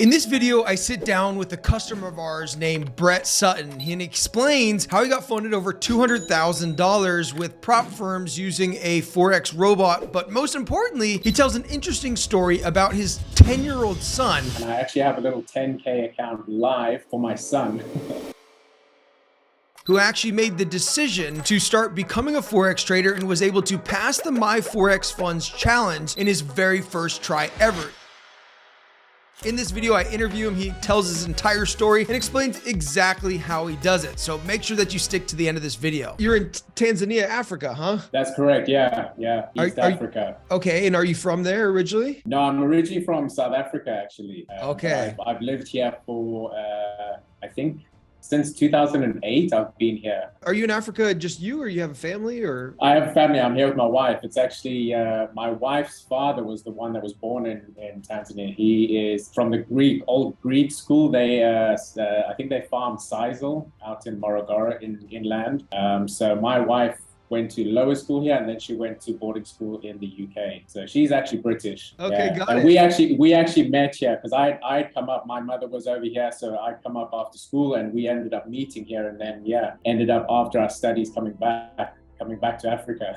In this video, I sit down with a customer of ours named Brett Sutton. He explains how he got funded over $200,000 with prop firms using a Forex robot. But most importantly, he tells an interesting story about his 10-year-old son. And I actually have a little 10K account live for my son. Who actually made the decision to start becoming a Forex trader and was able to pass the My Forex Funds challenge in his very first try ever. In this video, I interview him. He tells his entire story and explains exactly how he does it. So make sure that you stick to the end of this video. You're in Tanzania, Africa, huh? That's correct. Yeah. East Africa. Okay. And are you from there originally? No, I'm originally from South Africa, actually. Okay. I've lived here for, I think, since 2008, I've been here. Are you in Africa, just you, or you have a family, or? I have a family. I'm here with my wife. It's actually, my wife's father was the one that was born in Tanzania. He is from the old Greek school. They, I think they farmed sisal out in Morogoro inland. So my wife went to lower school here, and then she went to boarding school in the UK. So she's actually British. Okay, got and it. We actually met here because I'd come up. My mother was over here, so I'd come up after school, and we ended up meeting here, and then ended up after our studies coming back to Africa.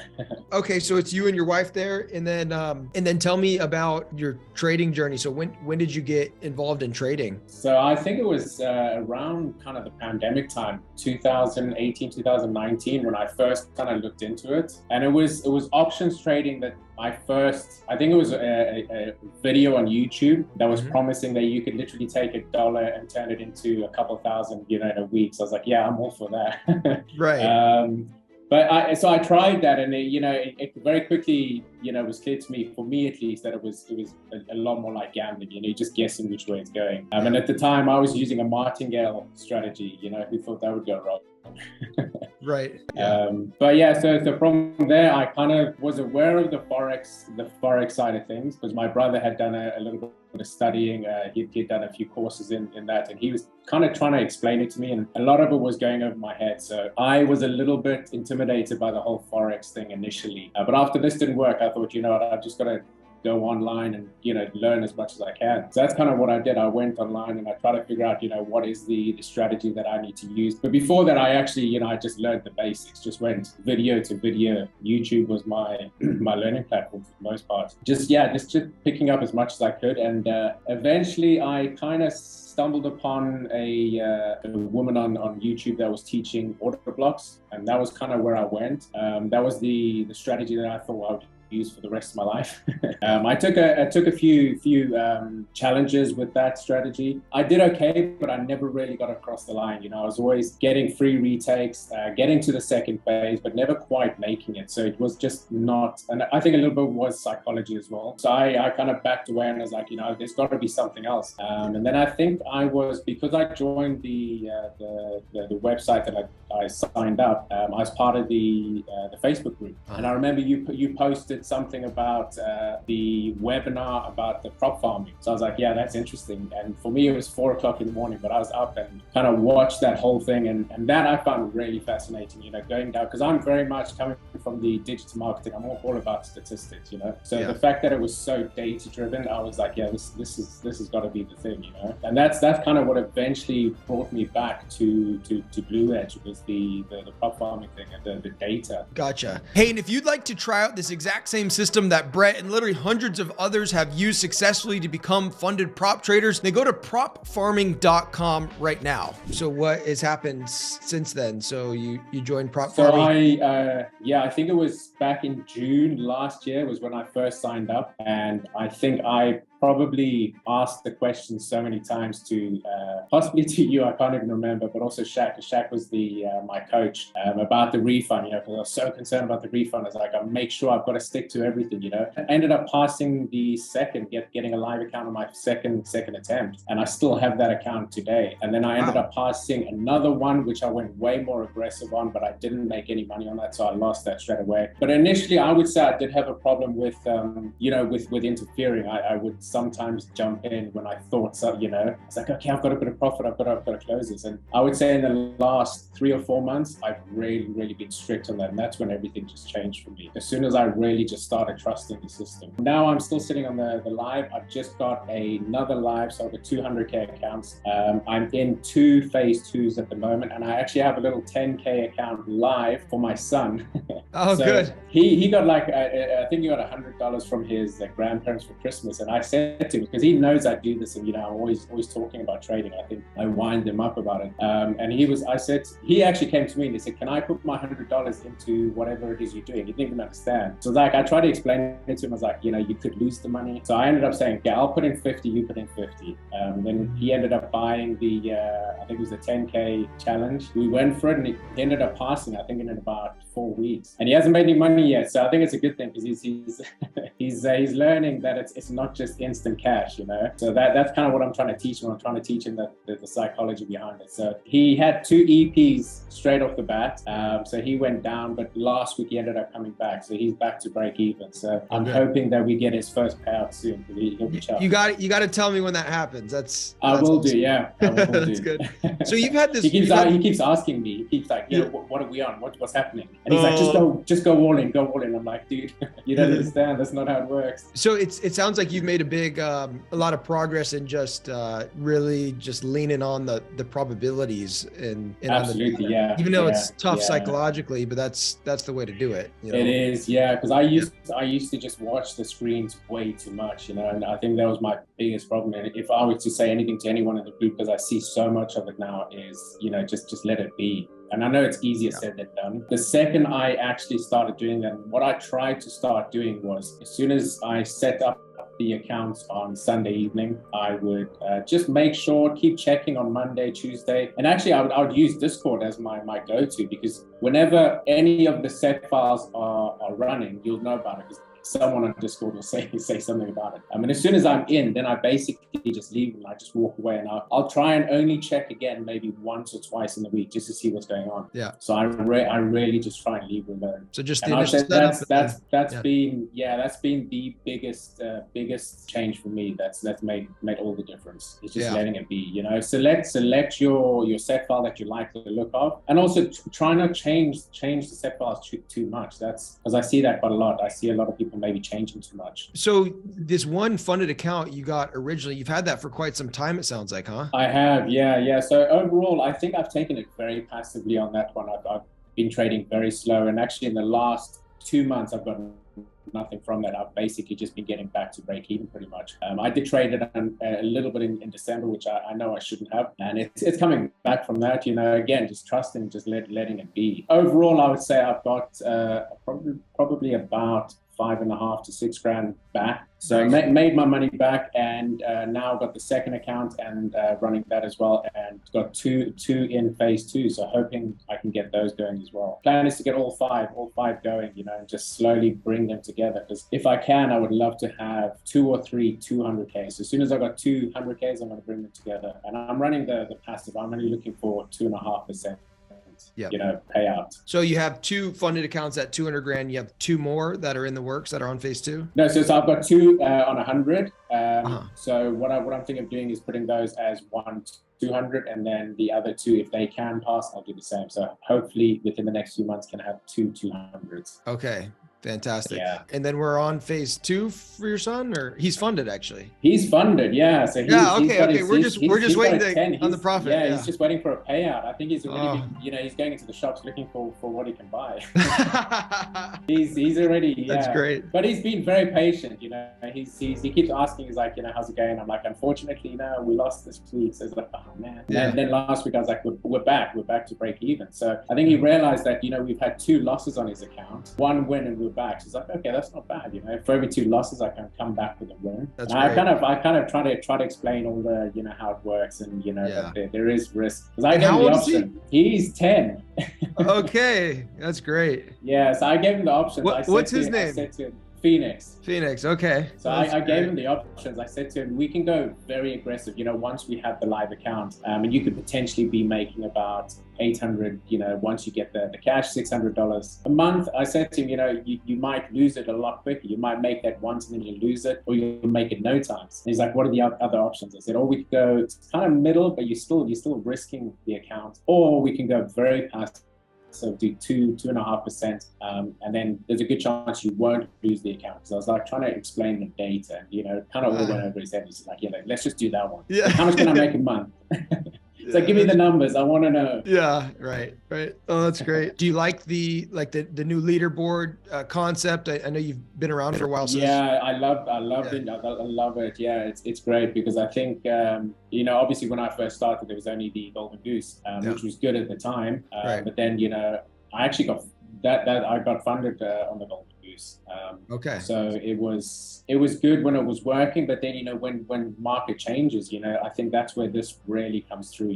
Okay, so it's you and your wife there, and then tell me about your trading journey. So when did you get involved in trading? So I think it was around kind of the pandemic time, 2018, 2019, when I first kind of looked into it. And it was options trading that I think it was a video on YouTube that was promising that you could literally take $1 and turn it into a couple thousand, in a week. So I was like, yeah, I'm all for that. Right. But I tried that, and it very quickly, was clear to me, for me at least, that it was a lot more like gambling. Just guessing which way it's going. And at the time, I was using a martingale strategy. Who thought that would go wrong? Right. Yeah. But yeah, so from there, I kind of was aware of the forex side of things, because my brother had done a little bit of studying. He'd done a few courses in that, and he was kind of trying to explain it to me, and a lot of it was going over my head. So I was a little bit intimidated by the whole forex thing initially. But after this didn't work, I thought, I've just got to go online and learn as much as I can. So that's kind of what I did. I went online and I tried to figure out what is the strategy that I need to use. But before that, I actually I just learned the basics. Just went video to video. YouTube was my learning platform for the most part. Just picking up as much as I could, and eventually I kind of stumbled upon a woman on YouTube that was teaching order blocks, and that was kind of where I went. That was the strategy that I thought I would use for the rest of my life. I took a few challenges with that strategy. I did okay, but I never really got across the line. I was always getting free retakes, getting to the second phase, but never quite making it. So it was just not, and I think a little bit was psychology as well. So I kind of backed away and was like, there's got to be something else. And then I think because I joined the website that I signed up, I was part of the Facebook group. And I remember you posted something about the webinar about the prop farming. So I was like, yeah, that's interesting. And for me, it was 4 o'clock in the morning, but I was up and kind of watched that whole thing. And that I found really fascinating, going down, because I'm very much coming from the digital marketing. I'm all about statistics, So the fact that it was so data driven, I was like, yeah, this has got to be the thing, And that's kind of what eventually brought me back to Blue Edge, was the prop farming thing and the data. Gotcha. Hey, and if you'd like to try out this exact same system that Brett and literally hundreds of others have used successfully to become funded prop traders, then go to propfarming.com right now. So what has happened since then? So you joined prop farming? So I think it was back in June last year was when I first signed up, and I think I probably asked the question so many times to possibly to you, I can't even remember, but also Shaq. Shaq was my coach, about the refund, because I was so concerned about the refund. I was like, I'll make sure I've got to stick to everything, I ended up passing the getting a live account on my second attempt, and I still have that account today. And then I ended up passing another one, which I went way more aggressive on, but I didn't make any money on that, so I lost that straight away. But initially, I would say I did have a problem with, with interfering. I would sometimes jump in when I thought so, it's like, okay, I've got a bit of profit, I've got to close this. And I would say in the last 3 or 4 months, I've really been strict on that. And that's when everything just changed for me. As soon as I really just started trusting the system. Now I'm still sitting on the live. I've just got another live, so I've got 200K accounts. I'm in 2 phase 2s at the moment, and I actually have a little 10K account live for my son. Oh, so good. He got like, I think he got $100 from his grandparents for Christmas. And I said to him, because he knows I do this, and I'm always talking about trading. I think I wind him up about it. And he actually came to me and he said, can I put my $100 into whatever it is you're doing? He didn't even understand. So like, I tried to explain it to him. I was like, you could lose the money. So I ended up saying, okay, I'll put in 50, you put in 50. Then he ended up buying the, I think it was the 10K challenge. We went for it and he ended up passing, I think in about 4 weeks. And he hasn't made any money yet. So I think it's a good thing, because he's learning that it's not just instant cash, So that's kind of what I'm trying to teach him. I'm trying to teach him the psychology behind it. So he had 2 EPs straight off the bat. So he went down, but last week he ended up coming back. So he's back to break even. So I'm hoping that we get his first payout soon. He'll be chuffed. You got to tell me when that happens. I will awesome. do. Yeah. I will That's do. good. So you've had this. He keeps asking me. He keeps like, what are we on? What's happening? And he's like, just go all in, go all in. I'm like, dude, you don't understand. That's not how it works. So it sounds like you've made a lot of progress in just really just leaning on the probabilities and absolutely, yeah. Even though it's tough psychologically, but that's the way to do it. It is, yeah. Because I used to just watch the screens way too much, and I think that was my biggest problem. And if I were to say anything to anyone in the group, because I see so much of it now, is just let it be. And I know it's easier said than done. The second I actually started doing that, what I tried to start doing was, as soon as I set up the accounts on Sunday evening, I would just make sure, keep checking on Monday, Tuesday. And actually, I would use Discord as my go-to, because whenever any of the set files are running, you'll know about it, because someone on Discord will say something about it. I mean, as soon as I'm in, then I basically just leave and I just walk away, and I'll try and only check again maybe once or twice in the week just to see what's going on. Yeah. So I really just try and leave alone. So just the initial setup. That's been the biggest change for me. That's made all the difference. It's just letting it be. Select your set file that you like the look of, and also try not change the set files too much. That's because I see that quite a lot. I see a lot of people maybe changing too much. So this one funded account you got originally, you've had that for quite some time, it sounds like, huh? I have, yeah. So overall, I think I've taken it very passively on that one. I've been trading very slow, and actually in the last 2 months, I've gotten nothing from that. I've basically just been getting back to break even pretty much. I did trade it a little bit in December, which I know I shouldn't have. And it's coming back from that, again, just trusting, just letting it be. Overall, I would say I've got probably about 5.5 to 6 grand back. So made my money back, and now I've got the second account and running that as well, and got two in phase 2. So hoping I can get those going as well. Plan is to get all five going, and just slowly bring them together. Because if I can, I would love to have 2 or 3 200Ks. As soon as I got 200Ks, I'm going to bring them together. And I'm running the passive. I'm only looking for 2.5%. Payout. So you have 2 funded accounts at 200 grand. You have 2 more that are in the works that are on phase 2? No, so I've got 2 on 100. So what I'm thinking of doing is putting those as 1 200, and then the other 2, if they can pass, I'll do the same. So hopefully within the next few months can have 2 200s. Okay. Fantastic. Yeah. And then we're on phase 2 for your son, or he's funded actually? He's funded, yeah. So we're just waiting on the profit. Yeah, he's just waiting for a payout. I think he's already he's going into the shops looking for what he can buy. he's already That's great. But he's been very patient, he keeps asking, he's like, how's it going? I'm like, unfortunately, we lost this week. So he's like, oh man. Yeah. And then last week I was like, we're back to break even. So I think he realized that, we've had 2 losses on his account, 1 win, and we're back. She's like, okay, that's not bad. For every 2 losses, I can come back with a win. That's great. I kind of try to explain all the how it works, and that there is risk. Because I gave him the option. He's 10. Okay, that's great. Yeah, so I gave him the option. What's his name? I said to him, Phoenix. Phoenix. Okay. So I gave him the options. I said to him, we can go very aggressive, once we have the live account, and you could potentially be making about 800, once you get the cash, $600 a month. I said to him, you might lose it a lot quicker. You might make that once and then you lose it, or you'll make it no times. And he's like, what are the other options? I said, we could go, it's kind of middle, but you're still risking the account, or we can go very passive. So do 2.5%, and then there's a good chance you won't lose the account. Because I was like trying to explain the data, and kind of all went over his head. He's like, let's just do that one. Yeah. Like, how much can I make a month? It's like, give me the numbers. I want to know. Yeah, right. Oh, that's great. Do you like the new leaderboard concept? I know you've been around for a while. So yeah, I love it. I love it. Yeah, it's great because I think obviously when I first started, there was only the Golden Goose, which was good at the time. Right. But then I actually got that I got funded on the Golden Goose. Okay. So it was good when it was working, but then when market changes, I think that's where this really comes through.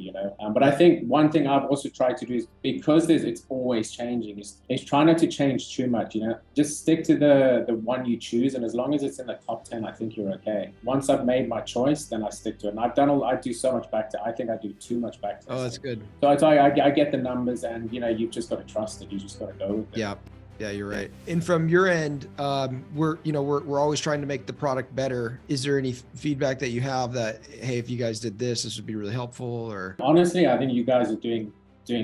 But I think one thing I've also tried to do is, because it's always changing, is try not to change too much. Just stick to the one you choose, and as long as it's in the top 10, I think you're okay. Once I've made my choice, then I stick to it. And I do so much I think I do too much back to. Oh, that's good. So I get the numbers, and you've just got to trust it. You just got to go with it. Yeah. Yeah, you're right. And from your end, we're always trying to make the product better. Is there any feedback that you have that, hey, if you guys did this would be really helpful? Or honestly, I think you guys are doing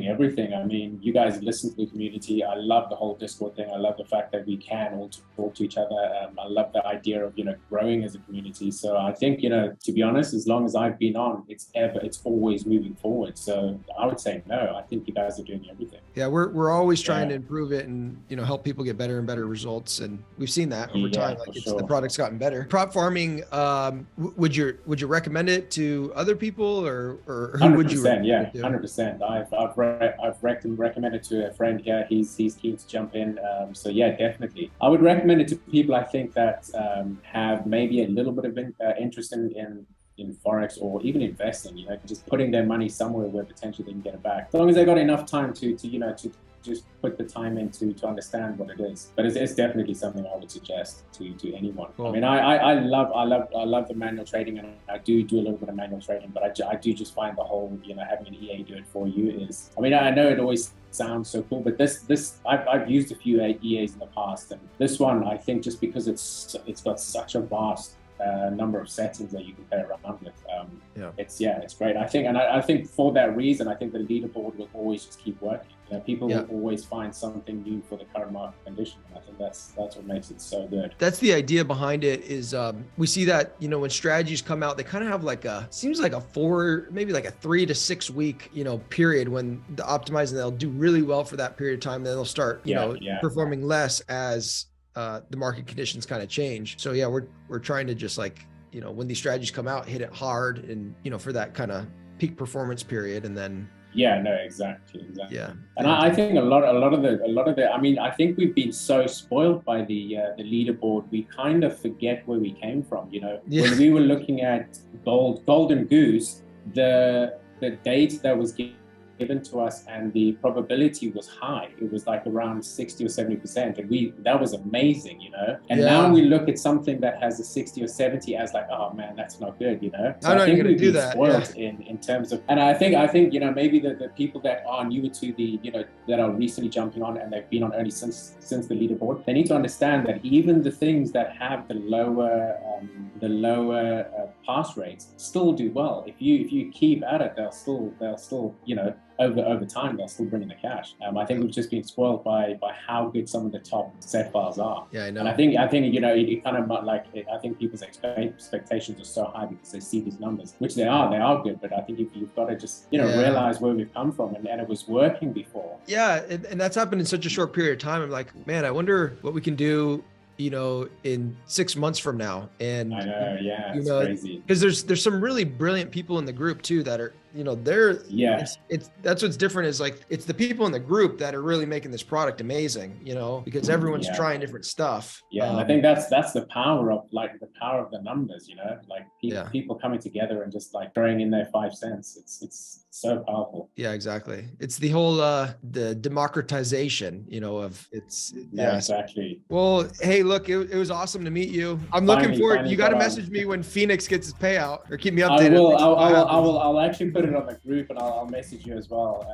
everything. I mean, you guys listen to the community. I love the whole Discord thing. I love the fact that we can all talk to each other. I love the idea of growing as a community. So I think to be honest, as long as I've been on, it's always moving forward. So I would say no. I think you guys are doing everything. Yeah, we're always trying to improve it and help people get better and better results, and we've seen that over time. Like the product's gotten better. Prop farming, would you recommend it to other people, or who would you? 100%. I've recommended to a friend here. He's keen to jump in. So yeah, definitely. I would recommend it to people I think that have maybe a little bit of interest in Forex, or even investing, just putting their money somewhere where potentially they can get it back. As long as they got enough time to just put the time in to understand what it is. But it's definitely something I would suggest to anyone. Cool. I mean, I love the manual trading, and I do a little bit of manual trading, but I do just find the whole, having an EA do it for you is, I mean, I know it always sounds so cool, but this I've used a few EAs in the past, and this one, I think just because it's got such a vast number of settings that you can play around with. It's great. I think for that reason, I think the leaderboard will always just keep working. People will always find something new for the current market condition. And I think that's what makes it so good. That's the idea behind it. Is we see that when strategies come out, they kind of have seems like a 3 to 6 week period when the optimizing, they'll do really well for that period of time. Then they'll start performing less as the market conditions kind of change. So yeah, we're trying to just when these strategies come out, hit it hard and for that kind of peak performance period, and then exactly. Yeah. And I think a lot of the I mean, I think we've been so spoiled by the leaderboard, we kind of forget where we came from. When we were looking at Golden Goose, the date that was given to us and the probability was high. It was like around 60 or 70%, and that was amazing, and now we look at something that has a 60 or 70 as like, oh man, that's not good, so I think we've been spoiled in terms of, and I think maybe the people that are newer to the that are recently jumping on, and they've been on only since the leaderboard, they need to understand that even the things that have the lower pass rates still do well. If you keep at it, they'll still over time, they'll still bring in the cash. I think we've just been spoiled by how good some of the top set files are. Yeah, I know. And I think it kind of I think people's expectations are so high because they see these numbers, which they are good. But I think you've got to just realize where we've come from, and it was working before. Yeah, and that's happened in such a short period of time. I'm like, man, I wonder what we can do in 6 months from now. And I know, it's crazy. Because there's some really brilliant people in the group too that are, that's what's different is it's the people in the group that are really making this product amazing, because everyone's trying different stuff. Yeah, and I think that's the power of the numbers, people coming together and just throwing in their 5 cents. It's so powerful. Yeah, exactly. It's the whole the democratization, of it's. Yeah, exactly. Well, hey, look, it was awesome to meet you. I'm looking forward. Finally You got to got on. message me when Phoenix gets his payout, or keep me I updated. will. on what happens. I'll actually put it on the group, and I'll message you as well.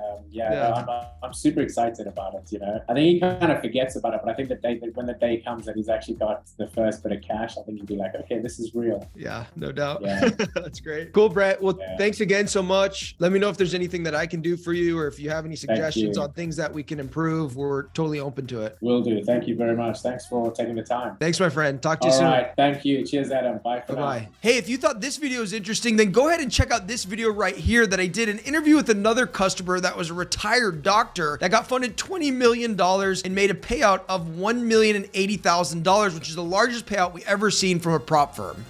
I'm super excited about it. You know, I think he kind of forgets about it, but I think when the day comes that he's actually got the first bit of cash, I think he'll be like, okay, this is real. Yeah, no doubt. Yeah. That's great. Cool, Brett. Well, thanks again so much. Let me know if there's anything that I can do for you, or if you have any suggestions on things that we can improve. We're totally open to it. Will do. Thank you very much. Thanks for taking the time. Thanks, my friend. Talk to you soon. All right. Thank you. Cheers, Adam. Bye for now. Hey, if you thought this video was interesting, then go ahead and check out this video right here that I did an interview with another customer that was a retired doctor that got funded $20 million and made a payout of $1,080,000, which is the largest payout we ever seen from a prop firm.